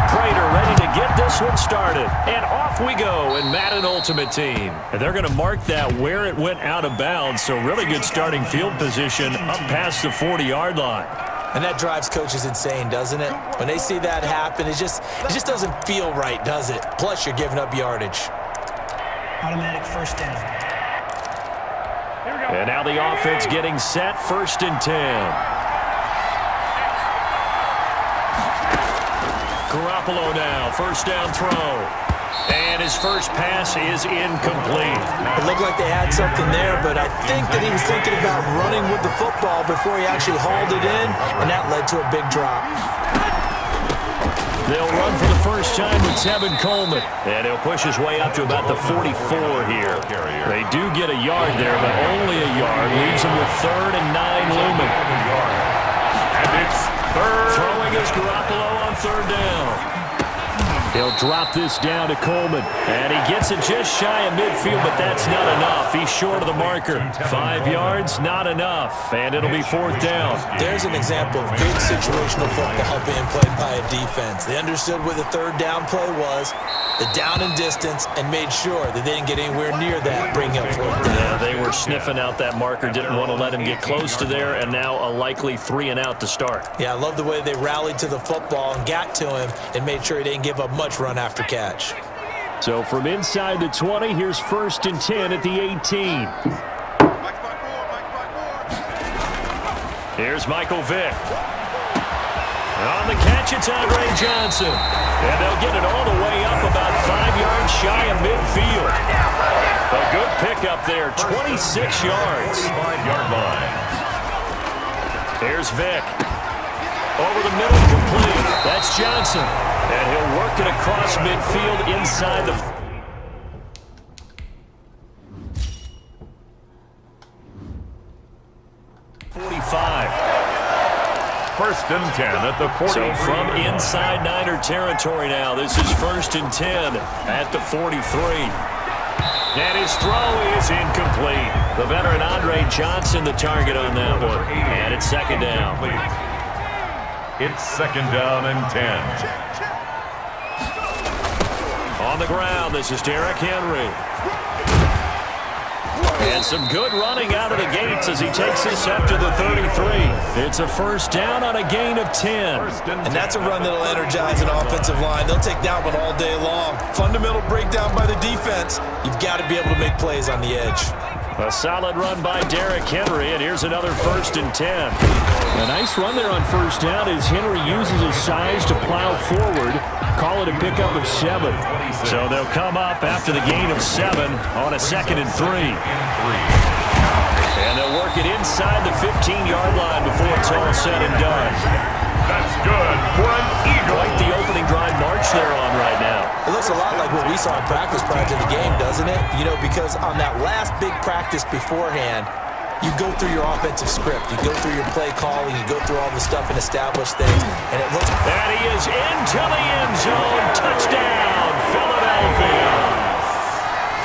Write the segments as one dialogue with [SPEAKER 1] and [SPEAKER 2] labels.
[SPEAKER 1] Prater ready to get this one started. And off we go in Madden Ultimate Team. And they're going to mark that where it went out of bounds. So really good starting field position up past the 40-yard line.
[SPEAKER 2] And that drives coaches insane, doesn't it? When they see that happen, it just doesn't feel right, does it? Plus, you're giving up yardage.
[SPEAKER 3] Automatic first down.
[SPEAKER 1] And now the offense getting set, 1st and 10. Garoppolo now, 1st down throw. And his first pass is incomplete.
[SPEAKER 2] It looked like they had something there, but I think that he was thinking about running with the football before he actually hauled it in, and that led to a big drop.
[SPEAKER 1] They'll run for the first time with Tevin Coleman. And he'll push his way up to about the 44 here. They do get a yard there, but only a yard. Leaves him with 3rd and 9 looming.
[SPEAKER 4] And it's 3rd.
[SPEAKER 1] Throwing is Garoppolo on 3rd down. He'll drop this down to Coleman. And he gets it just shy of midfield, but that's not enough. He's short of the marker. 5 yards, not enough. And it'll be 4th down.
[SPEAKER 2] There's an example of good situational football being played by a defense. They understood where the 3rd down play was, the down and distance, and made sure that they didn't get anywhere near that, bring up 4th down.
[SPEAKER 1] Yeah, they were sniffing out that marker, didn't want to let him get close to there, and now a likely 3 and out to start.
[SPEAKER 2] Yeah, I love the way they rallied to the football and got to him and made sure he didn't give up much run after catch.
[SPEAKER 1] So from inside the 20, here's 1st and 10 at the 18. Here's Michael Vick. On the catch, it's Andre Johnson. And they'll get it all the way up about 5 yards shy of midfield. A good pickup there, 26 yards.
[SPEAKER 4] 5-yard line.
[SPEAKER 1] Here's Vick. Over the middle, complete. That's Johnson. And he'll work it across midfield inside the 45.
[SPEAKER 4] 1st and 10 at the 40.
[SPEAKER 1] So from inside Niner territory now, this is 1st and 10 at the 43. And his throw is incomplete. The veteran Andre Johnson the target on that one. And it's 2nd down.
[SPEAKER 4] It's 2nd down and 10.
[SPEAKER 1] On the ground, this is Derrick Henry. And some good running out of the gates as he takes this up to the 33. It's a 1st down on a gain of 10.
[SPEAKER 2] And that's a run that'll energize an offensive line. They'll take that one all day long. Fundamental breakdown by the defense. You've got to be able to make plays on the edge.
[SPEAKER 1] A solid run by Derrick Henry, and here's another 1st and 10. A nice run there on 1st down as Henry uses his size to plow forward. Call it a pickup of 7. So they'll come up after the gain of 7 on a 2nd and 3. And they'll work it inside the 15-yard line before it's all said and done.
[SPEAKER 4] That's good for an eagle.
[SPEAKER 1] Quite the opening drive march they're on right now.
[SPEAKER 2] It looks a lot like what we saw in practice prior to the game, doesn't it? You know, because on that last big practice beforehand, you go through your offensive script. You go through your play calling. You go through all the stuff and establish things. And it looks...
[SPEAKER 1] And he is into the end zone. Touchdown, Philadelphia.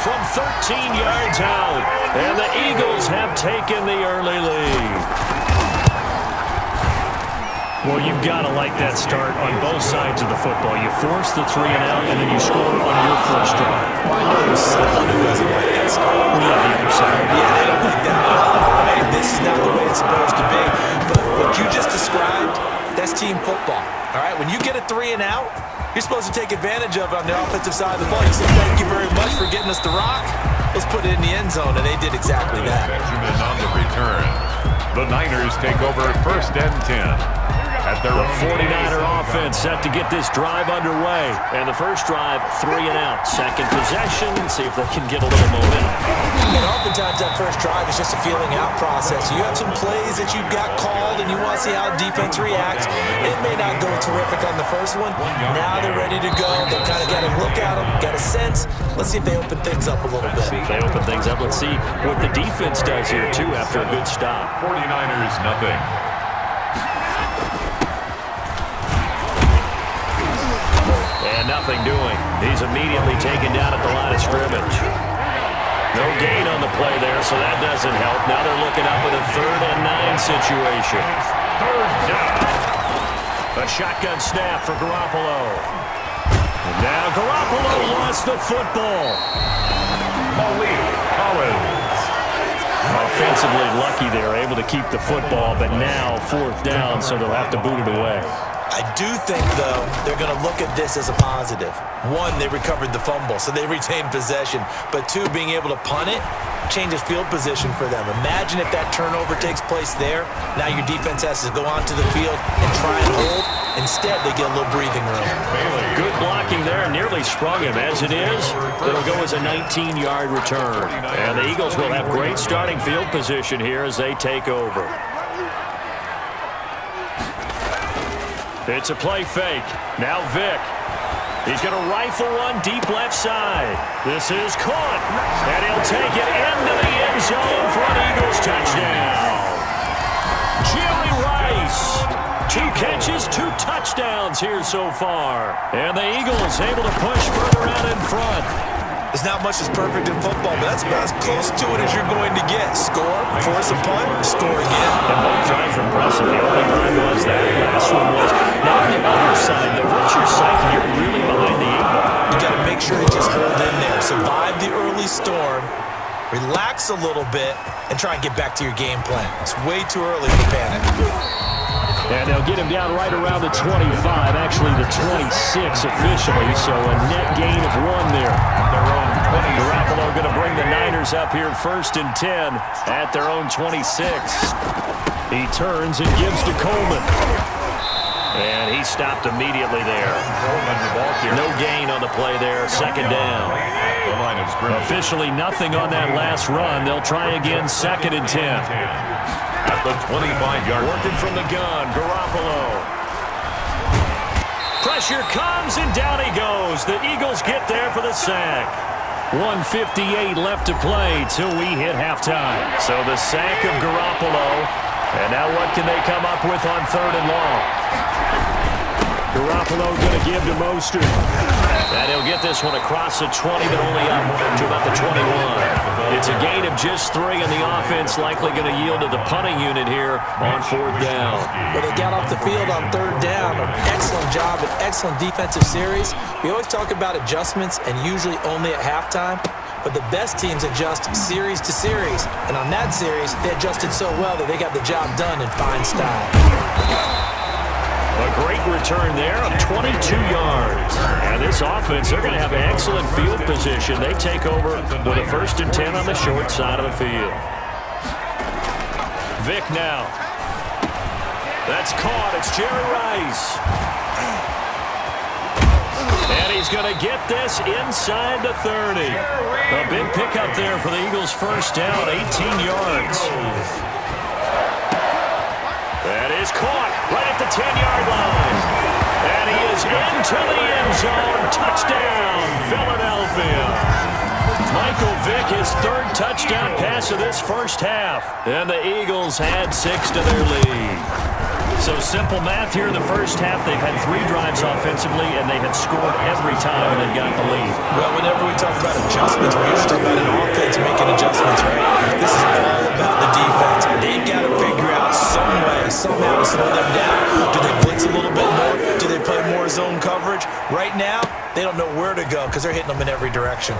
[SPEAKER 1] From 13 yards out. And the Eagles have taken the early lead. Well, you've got to like that start on both sides of the football. You force the 3 and out, and then you score on your first drive.
[SPEAKER 2] Well, I know there's someone who doesn't like that start.
[SPEAKER 1] We got the other side.
[SPEAKER 2] Yeah, they don't like that. This is not the way it's supposed to be. But what you just described, that's team football. All right, when you get a 3 and out, you're supposed to take advantage of it on the offensive side of the ball. You say, thank you very much for getting us the rock. Let's put it in the end zone, and they did exactly that.
[SPEAKER 4] Benjamin on the return. The Niners take over 1st and 10.
[SPEAKER 1] The 49er offense set to get this drive underway. And the first drive, 3 and out. Second possession, see if they can get a little momentum.
[SPEAKER 2] And oftentimes that first drive is just a feeling out process. You have some plays that you've got called and you want to see how defense reacts. It may not go terrific on the first one. Now they're ready to go. They've kind of got to look at them, got a sense. Let's see if they open things up a little bit.
[SPEAKER 1] If they open things up, let's see what the defense does here, too, after a good stop.
[SPEAKER 4] 49ers, nothing.
[SPEAKER 1] And nothing doing. He's immediately taken down at the line of scrimmage. No gain on the play there, so that doesn't help. Now they're looking up with a 3rd and 9 situation.
[SPEAKER 4] 3rd down.
[SPEAKER 1] A shotgun snap for Garoppolo. Now Garoppolo lost the football.
[SPEAKER 4] Malik Collins.
[SPEAKER 1] Offensively lucky they're able to keep the football, but now 4th down, so they'll have to boot it away.
[SPEAKER 2] I do think, though, they're going to look at this as a positive. 1, they recovered the fumble, so they retained possession. But 2, being able to punt it changes field position for them. Imagine if that turnover takes place there. Now your defense has to go onto the field and try and hold. Instead, they get a little breathing room.
[SPEAKER 1] Good blocking there. Nearly sprung him. As it is, it'll go as a 19-yard return. And the Eagles will have great starting field position here as they take over. It's a play fake. Now Vic. He's going to rifle one deep left side. This is caught. And he'll take it into the end zone for an Eagles touchdown. Jerry Rice. 2 catches, 2 touchdowns here so far. And the Eagles able to push further out in front.
[SPEAKER 2] There's not much that's perfect in football, but that's about as close to it as you're going to get. Score, force a punt, score again.
[SPEAKER 1] And both drives were impressive. The only time was that last one was. Now on the other side, though, what's your sight here really behind the 8-ball?
[SPEAKER 2] You got to make sure you just hold in there. Survive the early storm, relax a little bit, and try and get back to your game plan. It's way too early to panic.
[SPEAKER 1] And they'll get him down right around the 25, actually the 26 officially, so a net gain of 1 there. Their own 20. Garoppolo going to bring the Niners up here 1st and 10 at their own 26. He turns and gives to Coleman. And he stopped immediately there. No gain on the play there, 2nd down. Officially nothing on that last run. They'll try again 2nd and 10.
[SPEAKER 4] At the 25-yard.
[SPEAKER 1] Working from the gun, Garoppolo. Pressure comes, and down he goes. The Eagles get there for the sack. 1:58 left to play till we hit halftime. So the sack of Garoppolo. And now what can they come up with on 3rd and long? Garoppolo going to give to Mostert. And he'll get this one across the 20, but only up to about the 21. It's a gain of just 3, and the offense likely going to yield to the punting unit here on 4th down.
[SPEAKER 2] But they got off the field on 3rd down. An excellent job, an excellent defensive series. We always talk about adjustments, and usually only at halftime. But the best teams adjust series to series. And on that series, they adjusted so well that they got the job done in fine style.
[SPEAKER 1] A great return there of 22 yards. And this offense, they're going to have excellent field position. They take over with a 1st and 10 on the short side of the field. Vic now. That's caught. It's Jerry Rice. And he's going to get this inside the 30. A big pickup there for the Eagles' 1st down, 18 yards. That is caught right at the 10-yard line. And he is into the end zone. Touchdown, Philadelphia. Michael Vick, his 3rd touchdown pass of this 1st half. And the Eagles had 6 to their lead. So simple math here in the 1st half. They've had 3 drives offensively, and they had scored every time when they got the lead.
[SPEAKER 2] Well, whenever we talk about adjustments, we usually talk about an offense making adjustments, right? This is all about the defense. They've got to figure out some way, somehow to slow them down. Do they blitz a little bit more? Do they play more zone coverage? Right now, they don't know where to go because they're hitting them in every direction.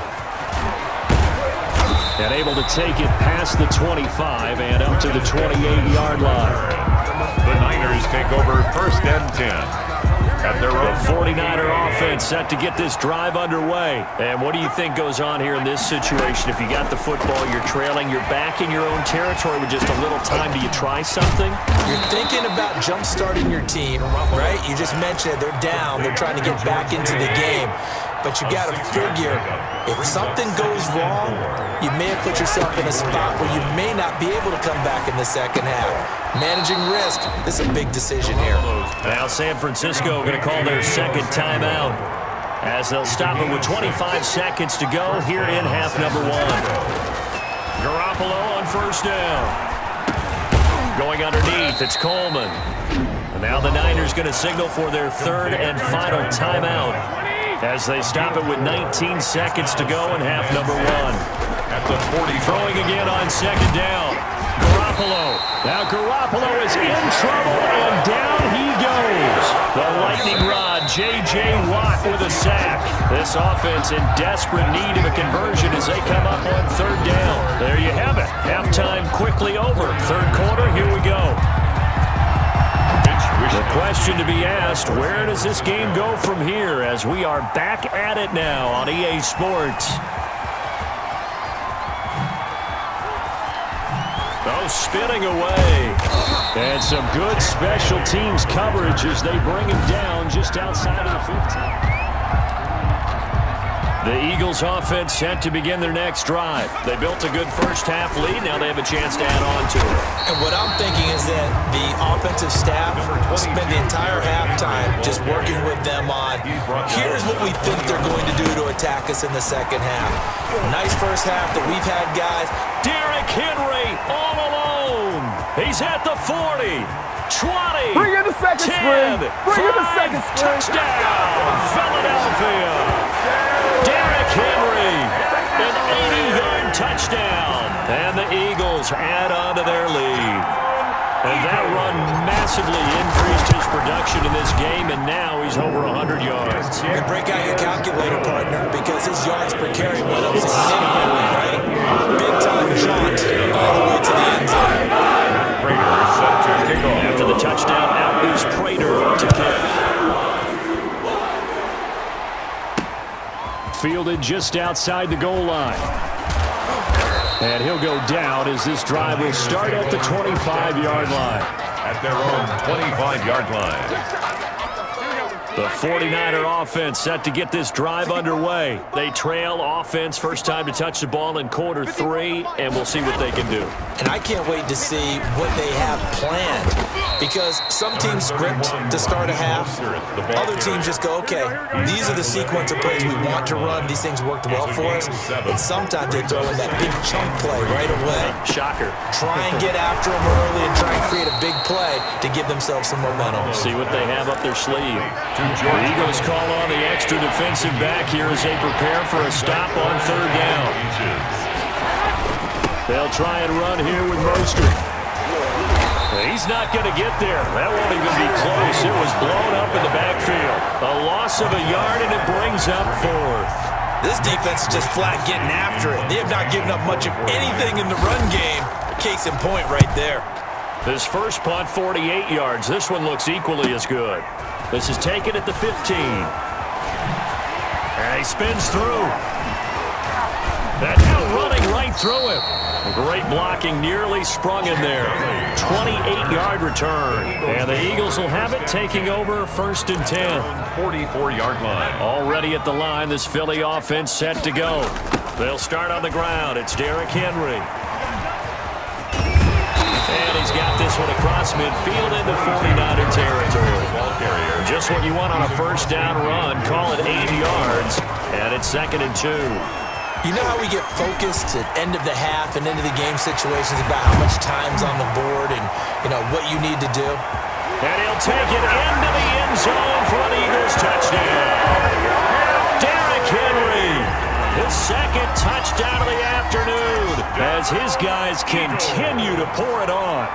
[SPEAKER 1] And able to take it past the 25 and up to the 28-yard line.
[SPEAKER 4] The Niners take over 1st and 10. At their own
[SPEAKER 1] 49er offense set to get this drive underway. And what do you think goes on here in this situation? If you got the football, you're trailing, you're back in your own territory with just a little time. Do you try something?
[SPEAKER 2] You're thinking about jump-starting your team, right? You just mentioned it. They're down. They're trying to get back into the game. But you got to figure, if something goes wrong, you may have put yourself in a spot where you may not be able to come back in the 2nd half. Managing risk, this is a big decision here.
[SPEAKER 1] Now San Francisco going to call their 2nd timeout as they'll stop it with 25 seconds to go here in half number 1. Garoppolo on 1st down. Going underneath, it's Coleman. And now the Niners going to signal for their 3rd and final timeout as they stop it with 19 seconds to go in half number 1.
[SPEAKER 4] At the 40.
[SPEAKER 1] Throwing again on 2nd down. Garoppolo. Now Garoppolo is in trouble, and down he goes. The lightning rod J.J. Watt with a sack. This offense in desperate need of a conversion as they come up on third down. There you have it. Halftime quickly over. Third quarter, here we go. The question to be asked, where does this game go from here as we are back at it now on EA Sports? Oh, spinning away. And some good special teams coverage as they bring him down just outside of the 15. The Eagles offense set to begin their next drive. They built a good first half lead. Now they have a chance to add on to it.
[SPEAKER 2] And what I'm thinking is that the offensive staff spent the entire halftime just working with them on, here's what we think they're going to do to attack us in the second half. Nice first half that we've had, guys.
[SPEAKER 1] Derrick Henry all alone. He's at the 40, 20,
[SPEAKER 5] Bring in the second
[SPEAKER 1] 10,
[SPEAKER 5] string. Bring in the second string.
[SPEAKER 1] touchdown, Philadelphia. Derrick Henry, an 80-yard touchdown. And the Eagles add on to their lead. And that run massively increased his production in this game, and now he's over 100 yards.
[SPEAKER 2] And break out your calculator, partner, because his yards per carry went up significantly, right? Big-time jaunt all the way to the end zone.
[SPEAKER 4] Prater set to kick off.
[SPEAKER 1] After the touchdown, out is Prater to kick. Fielded just outside the goal line. And he'll go down as this drive will start at the 25-yard line.
[SPEAKER 4] At their own 25-yard line.
[SPEAKER 1] The 49er offense set to get this drive underway. They trail offense first time to touch the ball in quarter 3, and we'll see what they can do.
[SPEAKER 2] And I can't wait to see what they have planned, because some teams script to start a half. Other teams just go, okay, these are the sequence of plays we want to run. These things worked well for us. And sometimes they throw in that big chunk play right away.
[SPEAKER 1] Shocker.
[SPEAKER 2] Try and get after them early and try and create a big play to give themselves some momentum.
[SPEAKER 1] See what they have up their sleeve. The Eagles call on the extra defensive back here as they prepare for a stop on third down. They'll try and run here with Mostert. He's not going to get there. That won't even be close. It was blown up in the backfield. A loss of a yard, and it brings up fourth.
[SPEAKER 2] This defense is just flat getting after it. They have not given up much of anything in the run game. Case in point right there.
[SPEAKER 1] This first punt, 48 yards. This one looks equally as good. This is taken at the 15. And he spins through. And now running right through him. Great blocking, nearly sprung in there. 28-yard return. And the Eagles will have it, taking over first and 10.
[SPEAKER 4] 44-yard line.
[SPEAKER 1] Already at the line, this Philly offense set to go. They'll start on the ground. It's Derrick Henry. And he's got this one across midfield into 49er territory.
[SPEAKER 4] Ball carrier.
[SPEAKER 1] Just what you want on a first down run. Call it 8 yards. And it's 2nd and 2.
[SPEAKER 2] You know how we get focused at end of the half and into the game situations about how much time's on the board and, you know, what you need to do?
[SPEAKER 1] And he'll take it into the end zone for an Eagles touchdown. Derrick Henry, his second touchdown of the afternoon as his guys continue to pour it on.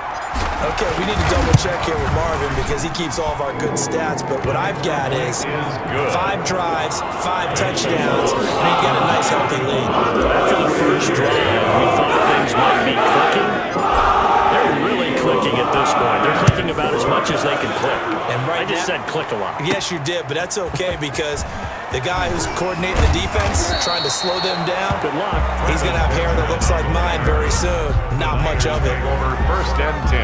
[SPEAKER 2] Okay, we need to double check here with Marvin because he keeps all of our good stats, but what I've got is 5 drives, 5 touchdowns, and he's got a nice healthy lead.
[SPEAKER 1] After the first drive, we thought things might be clicking. They're really clicking at this point. They're clicking about as much as they can click.
[SPEAKER 2] And right
[SPEAKER 1] I just
[SPEAKER 2] now,
[SPEAKER 1] said click a lot.
[SPEAKER 2] Yes, you did, but that's okay because the guy who's coordinating the defense, trying to slow them down,
[SPEAKER 1] Good luck.
[SPEAKER 2] he's going to have hair that looks like mine very soon. Not much of it.
[SPEAKER 4] Over first and 10.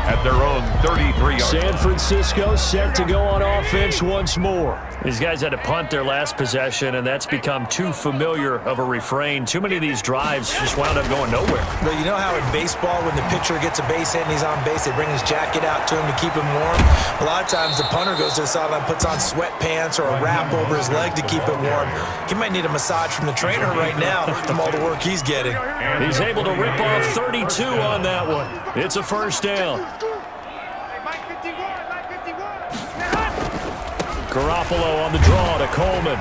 [SPEAKER 4] At their own 33-yard.
[SPEAKER 1] San Francisco set to go on offense once more. These guys had to punt their last possession, and that's become too familiar of a refrain. Too many of these drives just wound up going nowhere.
[SPEAKER 2] Well, you know how in baseball, when the pitcher gets a base hit and he's on base, they bring his jacket out to him to keep him warm? A lot of times the punter goes to the sideline, puts on sweatpants or a wrap over his leg to keep it warm. He might need a massage from the trainer right now from all the work he's getting.
[SPEAKER 1] He's able to rip off 32 on that one. It's a first down. Garoppolo on the draw to Coleman.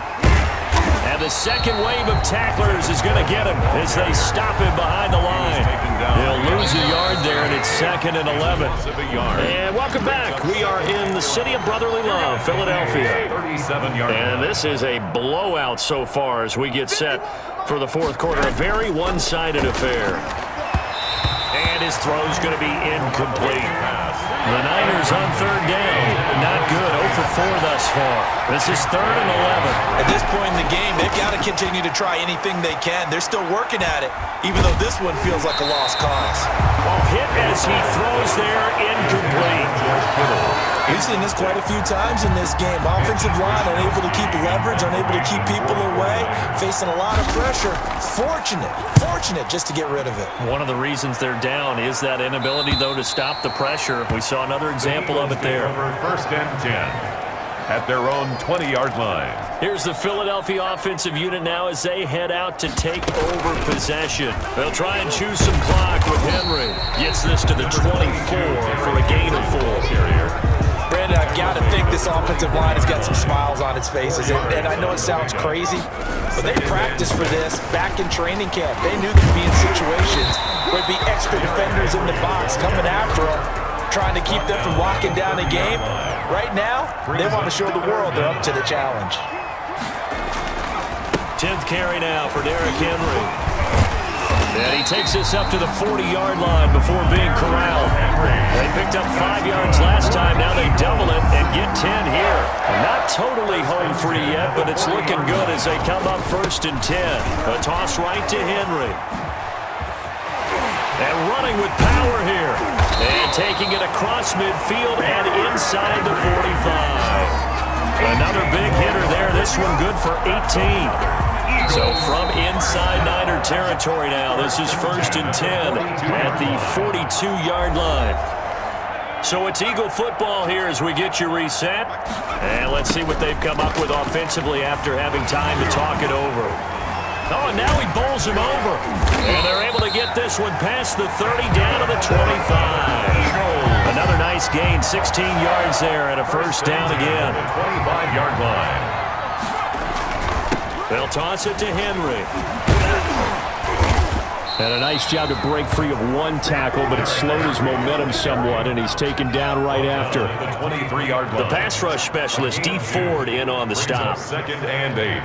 [SPEAKER 1] And the second wave of tacklers is going to get him as they stop him behind the line. He'll lose a yard there, and it's 2nd and 11. And welcome back. We are in the city of brotherly love, Philadelphia. And this is a blowout so far as we get set for the fourth quarter. A very one-sided affair. And his throw's going to be incomplete. The Niners on 3rd down. Not good. 0 for 4 thus far. This is 3rd and 11.
[SPEAKER 2] At this point in the game, they've got to continue to try anything they can. They're still working at it, even though this one feels like a lost cause.
[SPEAKER 1] Well, hit as he throws there, incomplete.
[SPEAKER 2] We've seen this quite a few times in this game. Offensive line unable to keep leverage, unable to keep people away, facing a lot of pressure. Fortunate just to get rid of it.
[SPEAKER 1] One of the reasons they're down is that inability, though, to stop the pressure. We saw another example of it there.
[SPEAKER 4] 1st and 10 at their own 20-yard line.
[SPEAKER 1] Here's the Philadelphia offensive unit now as they head out to take over possession. They'll try and choose some clock with Henry. Gets this to the 24 for a gain of 4.
[SPEAKER 2] Brandon, I've got to think this offensive line has got some smiles on its faces. And I know it sounds crazy, but they practiced for this back in training camp. They knew they'd be in situations where there'd be extra defenders in the box coming after them, trying to keep them from locking down a game. Right now, they want to show the world they're up to the challenge.
[SPEAKER 1] 10th carry now for Derrick Henry. And he takes this up to the 40-yard line before being corralled. They picked up 5 yards last time. Now they double it and get 10 here. Not totally home free yet, but it's looking good as they come up 1st and 10. A toss right to Henry. And running with power here. And taking it across midfield and inside the 45. Another big hitter there. This one good for 18. So from inside Niner territory now, this is 1st and 10 at the 42-yard line. So it's Eagle football here as we get you reset. And let's see what they've come up with offensively after having time to talk it over. Oh, and now he bowls him over. And they're able to get this one past the 30 down to the 25. Another nice gain, 16 yards there and a 1st down again.
[SPEAKER 4] 25-yard line.
[SPEAKER 1] They'll toss it to Henry. And a nice job to break free of one tackle, but it slowed his momentum somewhat, and he's taken down right after.
[SPEAKER 4] The 23-yard line.
[SPEAKER 1] The pass rush specialist, D. Ford, in on the stop.
[SPEAKER 4] 2nd and 8.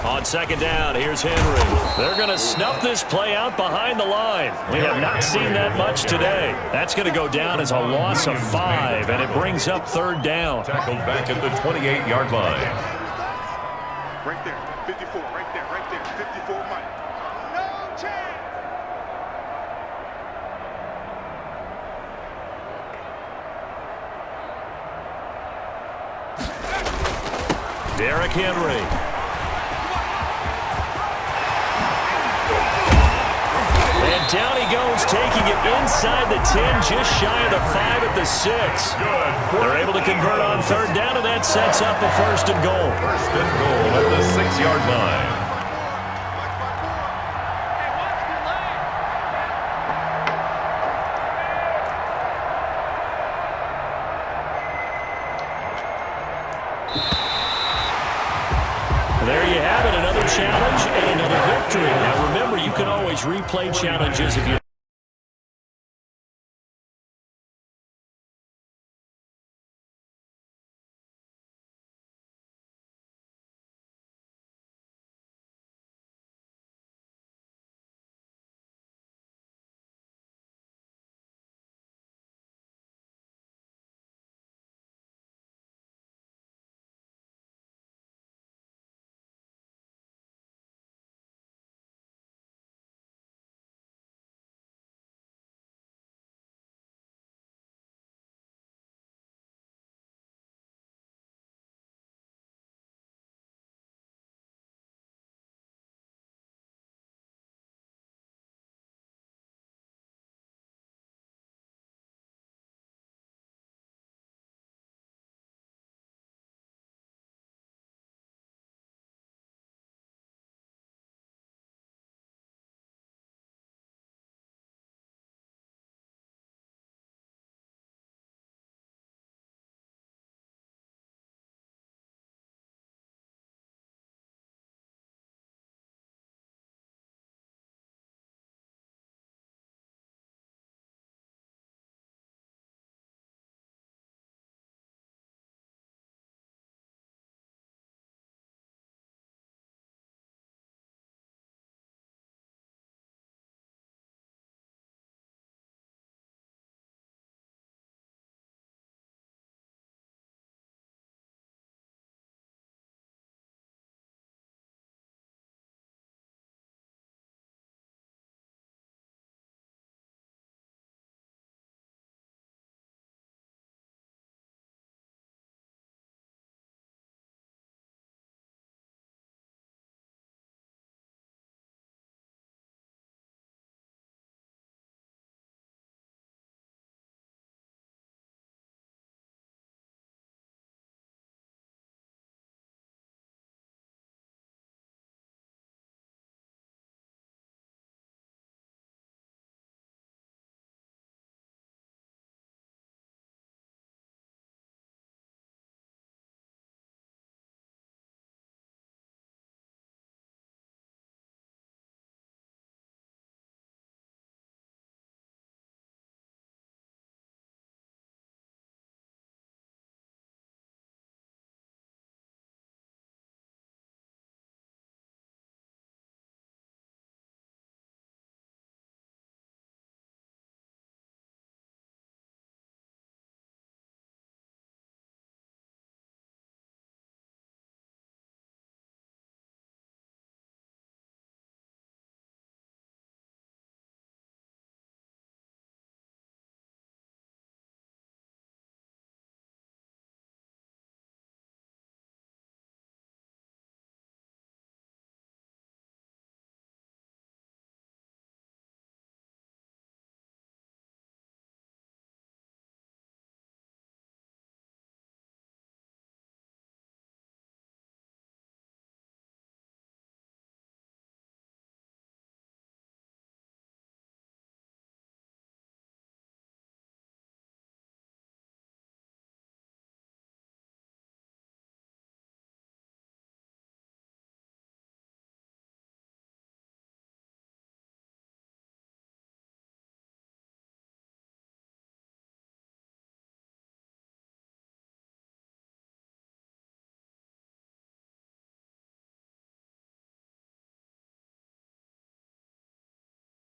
[SPEAKER 1] On 2nd down, here's Henry. They're going to snuff this play out behind the line. We have not seen that much today. That's going to go down as a loss of 5, and it brings up 3rd down.
[SPEAKER 4] Tackled back at the 28-yard line.
[SPEAKER 5] Right there, 54, right there, 54, Mike. No chance!
[SPEAKER 1] Derrick Henry. And down he goes, taking it inside the 10, just shy of the 5 at the 6. They're able to convert on 3rd down, and that sets up a 1st and goal.
[SPEAKER 4] 1st and goal at the 6-yard line.
[SPEAKER 1] There you have it, another challenge and another victory. Now remember, you can always replay challenges if you